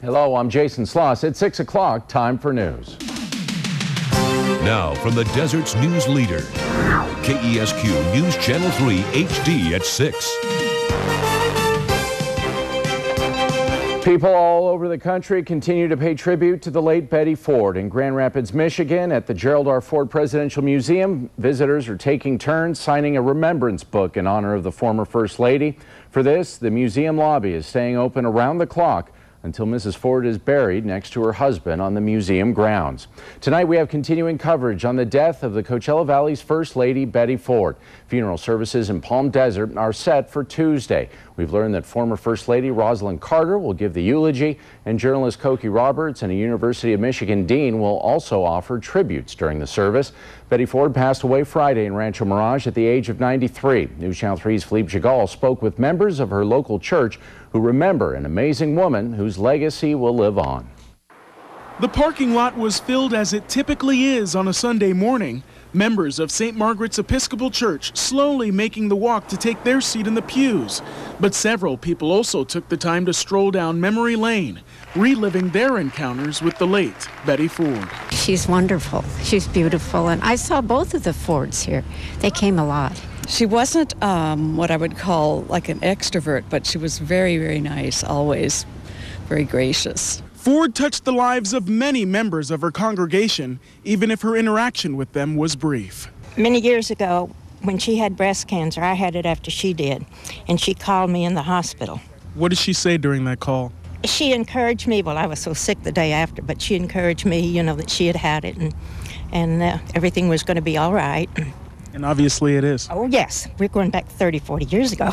Hello, I'm Jason Sloss. It's 6 o'clock, time for news. Now from the desert's news leader, KESQ News Channel 3 HD at 6. People all over the country continue to pay tribute to the late Betty Ford. In Grand Rapids, Michigan, at the Gerald R. Ford Presidential Museum, visitors are taking turns signing a remembrance book in honor of the former First Lady. For this, the museum lobby is staying open around the clock until Mrs. Ford is buried next to her husband on the museum grounds. Tonight we have continuing coverage on the death of the Coachella Valley's First Lady, Betty Ford. Funeral services in Palm Desert are set for Tuesday. We've learned that former First Lady Rosalind Carter will give the eulogy, and journalist Cokie Roberts and a University of Michigan dean will also offer tributes during the service. Betty Ford passed away Friday in Rancho Mirage at the age of 93. News Channel 3's Philippe Jagal spoke with members of her local church who remember an amazing woman whose legacy will live on. The parking lot was filled as it typically is on a Sunday morning. Members of St. Margaret's Episcopal Church slowly making the walk to take their seat in the pews. But several people also took the time to stroll down memory lane, reliving their encounters with the late Betty Ford. She's wonderful. She's beautiful. And I saw both of the Fords here. They came a lot. She wasn't what I would call like an extrovert, but she was very, very nice, always very gracious. Ford touched the lives of many members of her congregation, even if her interaction with them was brief. Many years ago, when she had breast cancer, I had it after she did, and she called me in the hospital. What did she say during that call? She encouraged me. Well, I was so sick the day after, but she encouraged me, that she had had it and everything was going to be all right. And obviously it is. Oh, yes. We're going back 30, 40 years ago.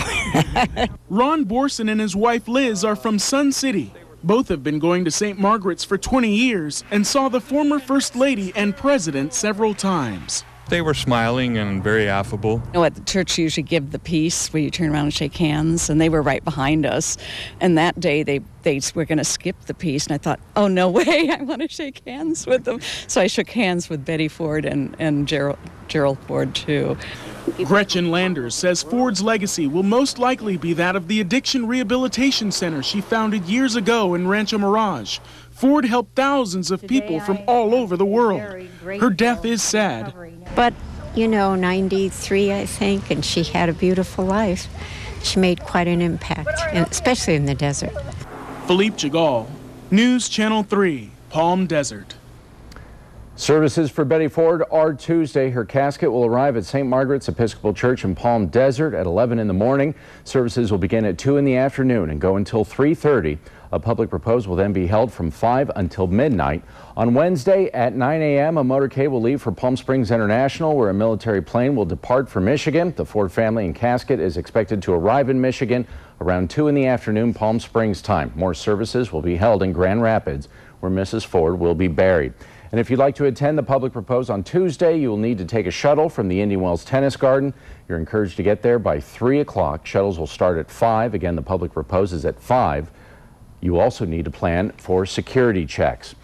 Ron Borson and his wife Liz are from Sun City. Both have been going to St. Margaret's for 20 years and saw the former First Lady and President several times. They were smiling and very affable. At the church, you usually give the peace where you turn around and shake hands, and they were right behind us. And that day, they were going to skip the peace, and I thought, oh, no way, I want to shake hands with them. So I shook hands with Betty Ford and Gerald Ford, too. Gretchen Landers says Ford's legacy will most likely be that of the Addiction Rehabilitation Center she founded years ago in Rancho Mirage. Ford helped thousands of people from all over the world. Her death is sad. But, 93, I think, and she had a beautiful life. She made quite an impact, and especially in the desert. Philippe Jagal, News Channel 3, Palm Desert. Services for Betty Ford are Tuesday. Her casket will arrive at St. Margaret's Episcopal Church in Palm Desert at 11 in the morning. Services will begin at 2 in the afternoon and go until 3:30. A public repose will then be held from 5 until midnight. On Wednesday at 9 a.m., a motorcade will leave for Palm Springs International, where a military plane will depart for Michigan. The Ford family and casket is expected to arrive in Michigan around 2 in the afternoon, Palm Springs time. More services will be held in Grand Rapids, where Mrs. Ford will be buried. And if you'd like to attend the public repose on Tuesday, you will need to take a shuttle from the Indian Wells Tennis Garden. You're encouraged to get there by 3 o'clock. Shuttles will start at 5. Again, the public repose is at 5. You also need to plan for security checks.